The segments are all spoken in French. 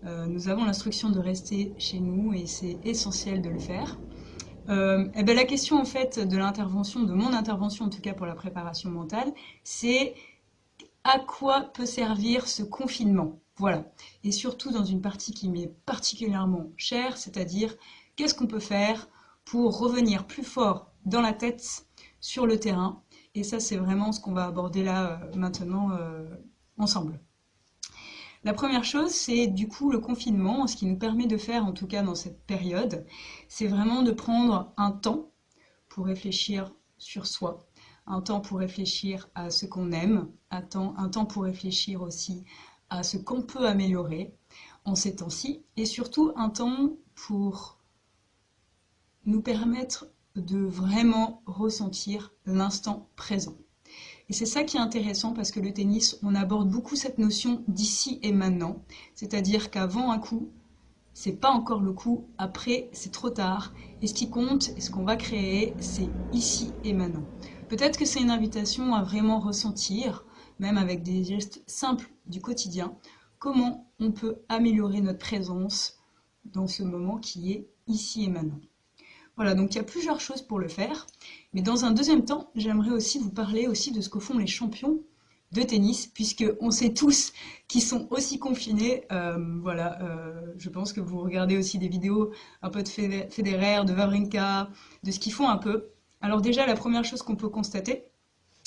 Nous avons l'instruction de rester chez nous et c'est essentiel de le faire. Et ben la question en fait de l'intervention, de mon intervention en tout cas pour la préparation mentale, c'est à quoi peut servir ce confinement? Voilà. Et surtout dans une partie qui m'est particulièrement chère, c'est-à-dire qu'est-ce qu'on peut faire pour revenir plus fort dans la tête sur le terrain. Et ça, c'est vraiment ce qu'on va aborder là maintenant ensemble. La première chose, c'est du coup le confinement. Ce qui nous permet de faire, en tout cas dans cette période, c'est vraiment de prendre un temps pour réfléchir sur soi, un temps pour réfléchir à ce qu'on aime, un temps pour réfléchir aussi à ce qu'on peut améliorer en ces temps-ci, et surtout un temps pour nous permettre de vraiment ressentir l'instant présent. Et c'est ça qui est intéressant parce que le tennis, on aborde beaucoup cette notion d'ici et maintenant, c'est-à-dire qu'avant un coup, c'est pas encore le coup, après c'est trop tard, et ce qui compte, et ce qu'on va créer, c'est ici et maintenant. Peut-être que c'est une invitation à vraiment ressentir, même avec des gestes simples du quotidien, comment on peut améliorer notre présence dans ce moment qui est ici et maintenant. Voilà, donc il y a plusieurs choses pour le faire, mais dans un deuxième temps, j'aimerais aussi vous parler aussi de ce que font les champions de tennis, puisque on sait tous qu'ils sont aussi confinés. Je pense que vous regardez aussi des vidéos un peu de Federer, de Wawrinka, de ce qu'ils font un peu. Alors déjà, la première chose qu'on peut constater,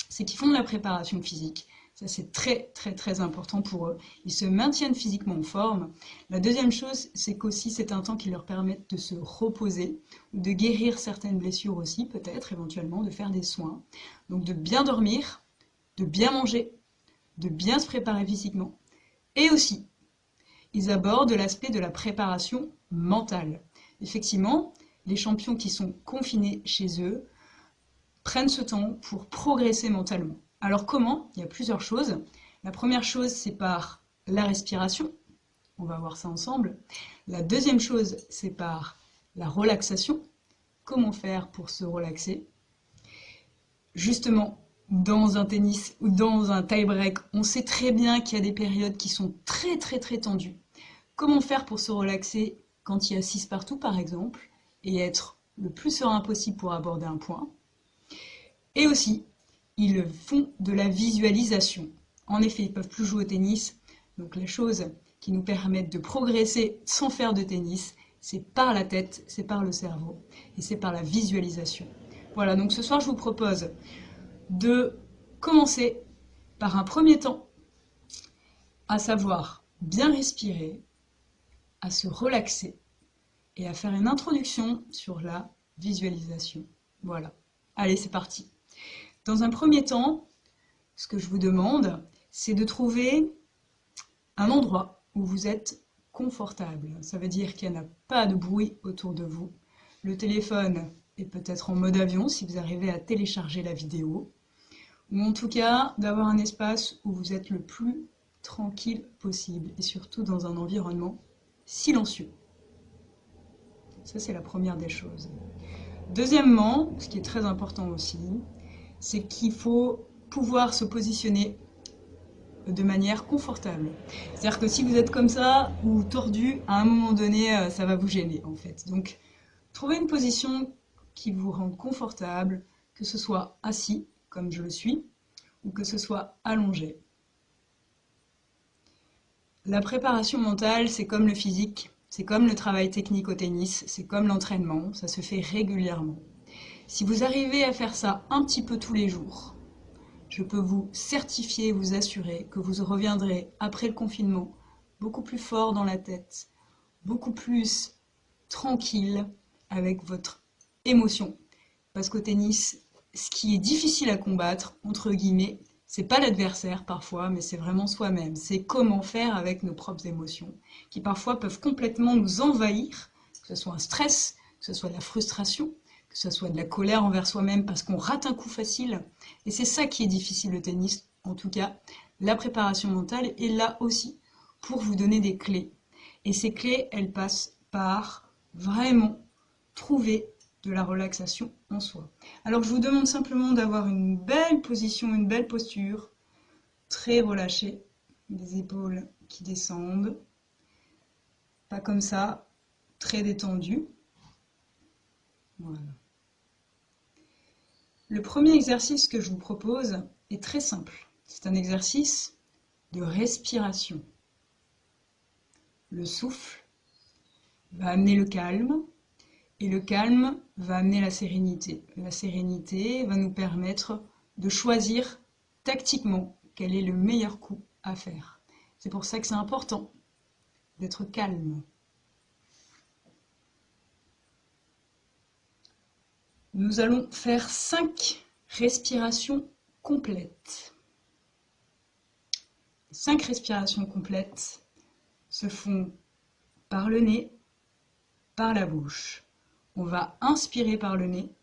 c'est qu'ils font de la préparation physique. Ça, c'est très, très, très important pour eux. Ils se maintiennent physiquement en forme. La deuxième chose, c'est qu'aussi, c'est un temps qui leur permet de se reposer, ou de guérir certaines blessures aussi, peut-être, éventuellement, de faire des soins. Donc, de bien dormir, de bien manger, de bien se préparer physiquement. Et aussi, ils abordent l'aspect de la préparation mentale. Effectivement, les champions qui sont confinés chez eux prennent ce temps pour progresser mentalement. Alors comment? Il y a plusieurs choses. La première chose, c'est par la respiration. On va voir ça ensemble. La deuxième chose, c'est par la relaxation. Comment faire pour se relaxer? Justement, dans un tennis ou dans un tie-break, on sait très bien qu'il y a des périodes qui sont très très très tendues. Comment faire pour se relaxer quand il y a 6 partout par exemple et être le plus serein possible pour aborder un point? Et aussi, ils font de la visualisation. En effet, ils ne peuvent plus jouer au tennis, donc les choses qui nous permettent de progresser sans faire de tennis, c'est par la tête, c'est par le cerveau et c'est par la visualisation. Voilà, donc ce soir je vous propose de commencer par un premier temps, à savoir bien respirer, à se relaxer et à faire une introduction sur la visualisation. Voilà, allez c'est parti. Dans un premier temps, ce que je vous demande, c'est de trouver un endroit où vous êtes confortable. Ça veut dire qu'il n'y a pas de bruit autour de vous. Le téléphone est peut-être en mode avion si vous arrivez à télécharger la vidéo. Ou en tout cas, d'avoir un espace où vous êtes le plus tranquille possible et surtout dans un environnement silencieux. Ça, c'est la première des choses. Deuxièmement, ce qui est très important aussi, c'est qu'il faut pouvoir se positionner de manière confortable. C'est-à-dire que si vous êtes comme ça ou tordu, à un moment donné, ça va vous gêner en fait. Donc, trouvez une position qui vous rende confortable, que ce soit assis, comme je le suis, ou que ce soit allongé. La préparation mentale, c'est comme le physique, c'est comme le travail technique au tennis, c'est comme l'entraînement, ça se fait régulièrement. Si vous arrivez à faire ça un petit peu tous les jours, je peux vous certifier, vous assurer que vous reviendrez après le confinement beaucoup plus fort dans la tête, beaucoup plus tranquille avec votre émotion. Parce qu'au tennis, ce qui est difficile à combattre, entre guillemets, c'est pas l'adversaire parfois, mais c'est vraiment soi-même. C'est comment faire avec nos propres émotions, qui parfois peuvent complètement nous envahir, que ce soit un stress, que ce soit de la frustration, que ce soit de la colère envers soi-même parce qu'on rate un coup facile. Et c'est ça qui est difficile au tennis, en tout cas. La préparation mentale est là aussi pour vous donner des clés. Et ces clés, elles passent par vraiment trouver de la relaxation en soi. Alors je vous demande simplement d'avoir une belle position, une belle posture, très relâchée, des épaules qui descendent, comme ça, très détendu. Voilà. Le premier exercice que je vous propose est très simple. C'est un exercice de respiration. Le souffle va amener le calme et le calme va amener la sérénité. La sérénité va nous permettre de choisir tactiquement quel est le meilleur coup à faire. C'est pour ça que c'est important d'être calme. Nous allons faire 5 respirations complètes. 5 respirations complètes se font par le nez, par la bouche. On va inspirer par le nez,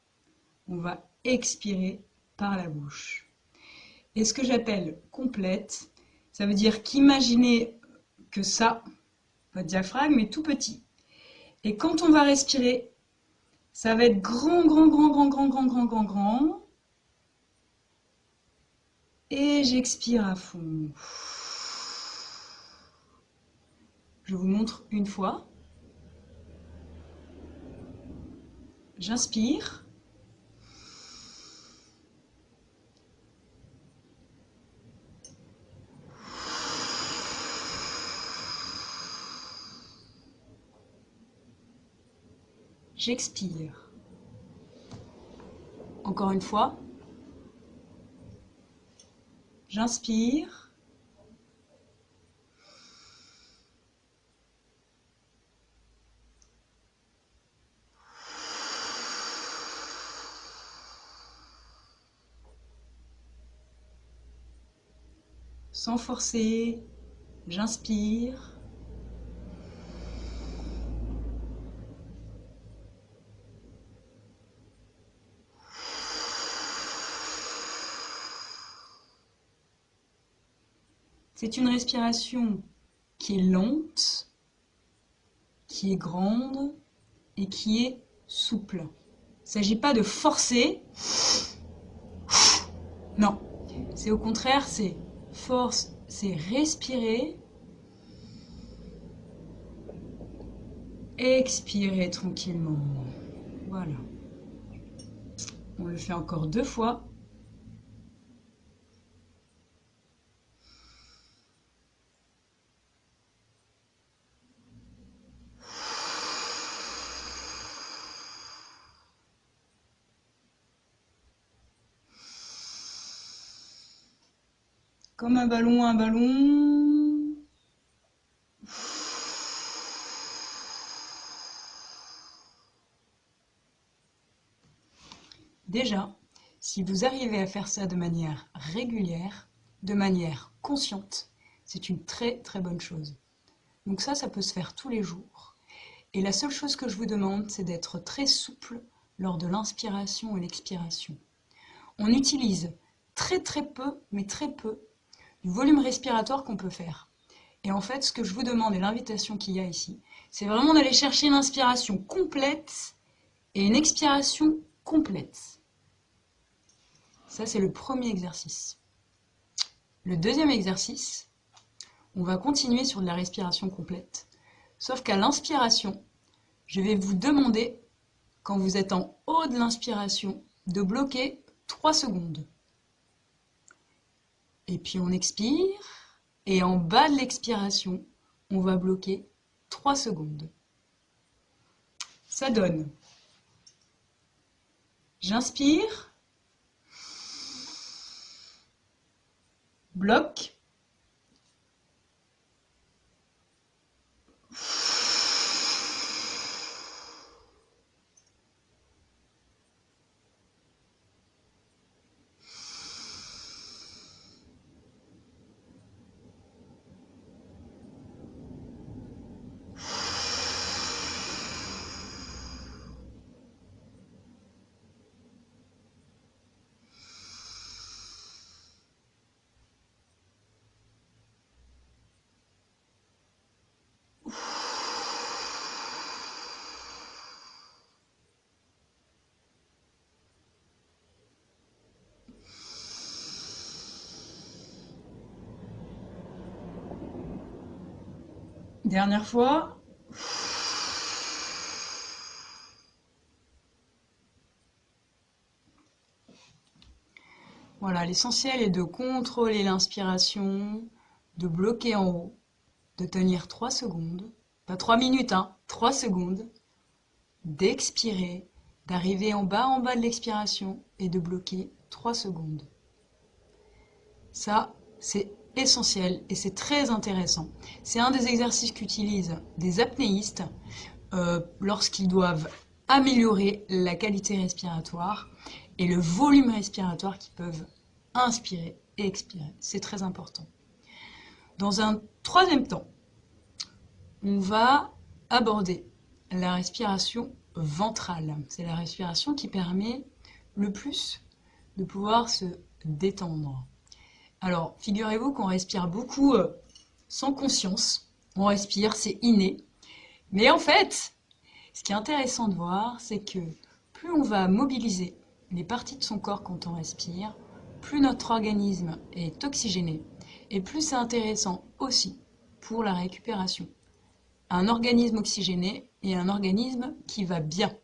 on va expirer par la bouche. Et ce que j'appelle complète, ça veut dire qu'imaginez que ça, votre diaphragme est tout petit. Et quand on va respirer, ça va être grand, grand, grand, grand, grand, grand, grand, grand, grand. Et j'expire à fond. Je vous montre une fois. J'inspire. J'expire. Encore une fois. J'inspire. Sans forcer, j'inspire. C'est une respiration qui est lente, qui est grande et qui est souple. Il ne s'agit pas de forcer. Non, c'est au contraire, c'est force, c'est respirer, expirer tranquillement. Voilà. On le fait encore 2 fois. Comme un ballon, un ballon. Déjà, si vous arrivez à faire ça de manière régulière, de manière consciente, c'est une très très bonne chose. Donc ça peut se faire tous les jours. Et la seule chose que je vous demande, c'est d'être très souple lors de l'inspiration et l'expiration. On utilise très très peu, mais très peu, du volume respiratoire qu'on peut faire. Et en fait, ce que je vous demande et l'invitation qu'il y a ici, c'est vraiment d'aller chercher une inspiration complète et une expiration complète. Ça, c'est le premier exercice. Le deuxième exercice, on va continuer sur de la respiration complète. Sauf qu'à l'inspiration, je vais vous demander, quand vous êtes en haut de l'inspiration, de bloquer 3 secondes. Et puis on expire, et en bas de l'expiration, on va bloquer 3 secondes. Ça donne. J'inspire, bloque, dernière fois, Voilà, l'essentiel est de contrôler l'inspiration, de bloquer en haut, de tenir 3 secondes, pas 3 minutes, hein, 3 secondes, d'expirer, d'arriver en bas de l'expiration et de bloquer 3 secondes. Ça, c'est essentiel et c'est très intéressant. C'est un des exercices qu'utilisent des apnéistes lorsqu'ils doivent améliorer la qualité respiratoire et le volume respiratoire qu'ils peuvent inspirer et expirer. C'est très important. Dans un troisième temps, on va aborder la respiration ventrale. C'est la respiration qui permet le plus de pouvoir se détendre. Alors, figurez-vous qu'on respire beaucoup sans conscience. On respire, c'est inné. Mais en fait, ce qui est intéressant de voir, c'est que plus on va mobiliser les parties de son corps quand on respire, plus notre organisme est oxygéné et plus c'est intéressant aussi pour la récupération. Un organisme oxygéné et un organisme qui va bien.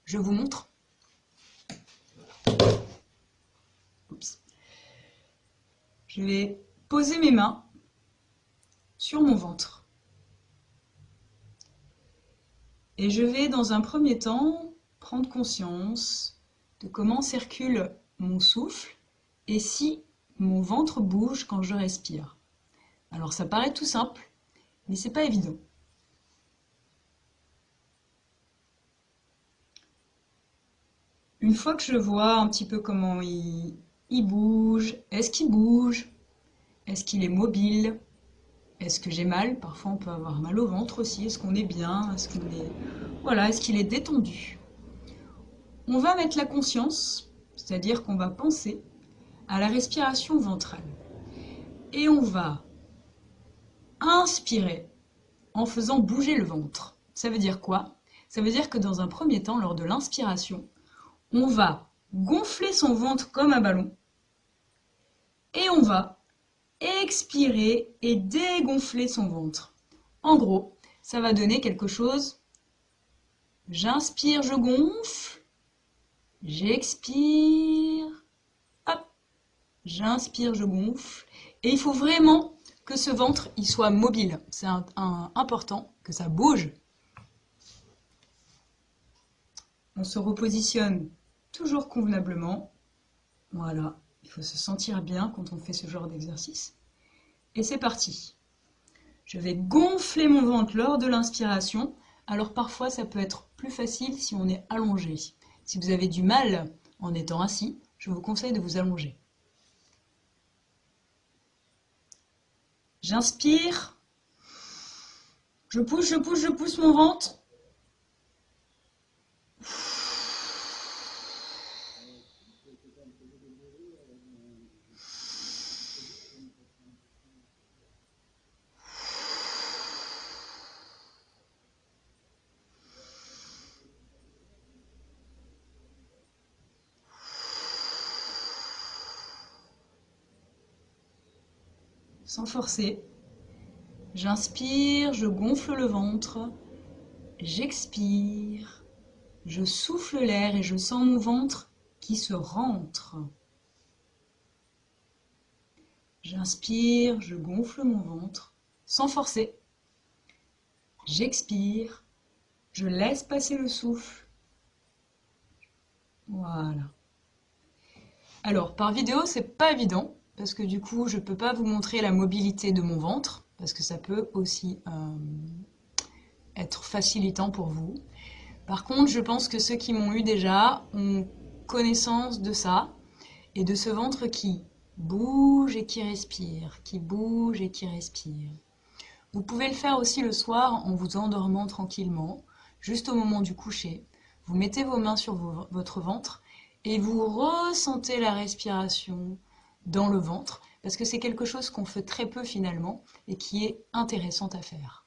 Je vous montre. Oups. Je vais poser mes mains sur mon ventre. Et je vais dans un premier temps prendre conscience de comment circule mon souffle et si mon ventre bouge quand je respire. Alors ça paraît tout simple, mais c'est pas évident. Une fois que je vois un petit peu comment il bouge, est-ce qu'il bouge? Est-ce qu'il est mobile? Est-ce que j'ai mal? Parfois on peut avoir mal au ventre aussi. Est-ce qu'on est bien? Est-ce qu'on est... Voilà, est-ce qu'il est détendu? On va mettre la conscience, c'est-à-dire qu'on va penser à la respiration ventrale. Et on va inspirer en faisant bouger le ventre. Ça veut dire quoi? Ça veut dire que dans un premier temps, lors de l'inspiration, on va gonfler son ventre comme un ballon et on va expirer et dégonfler son ventre. En gros, ça va donner quelque chose. J'inspire, je gonfle. J'expire. Hop. J'inspire, je gonfle. Et il faut vraiment que ce ventre il soit mobile. C'est important que ça bouge. On se repositionne toujours convenablement. Voilà. Il faut se sentir bien quand on fait ce genre d'exercice. Et c'est parti. Je vais gonfler mon ventre lors de l'inspiration. Alors parfois, ça peut être plus facile si on est allongé. Si vous avez du mal en étant assis, je vous conseille de vous allonger. J'inspire. Je pousse mon ventre. Sans forcer. J'inspire, je gonfle le ventre. J'expire. Je souffle l'air et je sens mon ventre qui se rentre. J'inspire, je gonfle mon ventre sans forcer. J'expire, je laisse passer le souffle. Voilà. Alors, par vidéo, c'est pas évident parce que du coup, je peux pas vous montrer la mobilité de mon ventre parce que ça peut aussi être facilitant pour vous. Par contre, je pense que ceux qui m'ont eu déjà ont connaissance de ça et de ce ventre qui bouge et qui respire, qui bouge et qui respire. Vous pouvez le faire aussi le soir en vous endormant tranquillement, juste au moment du coucher. Vous mettez vos mains sur votre ventre et vous ressentez la respiration dans le ventre parce que c'est quelque chose qu'on fait très peu finalement et qui est intéressant à faire.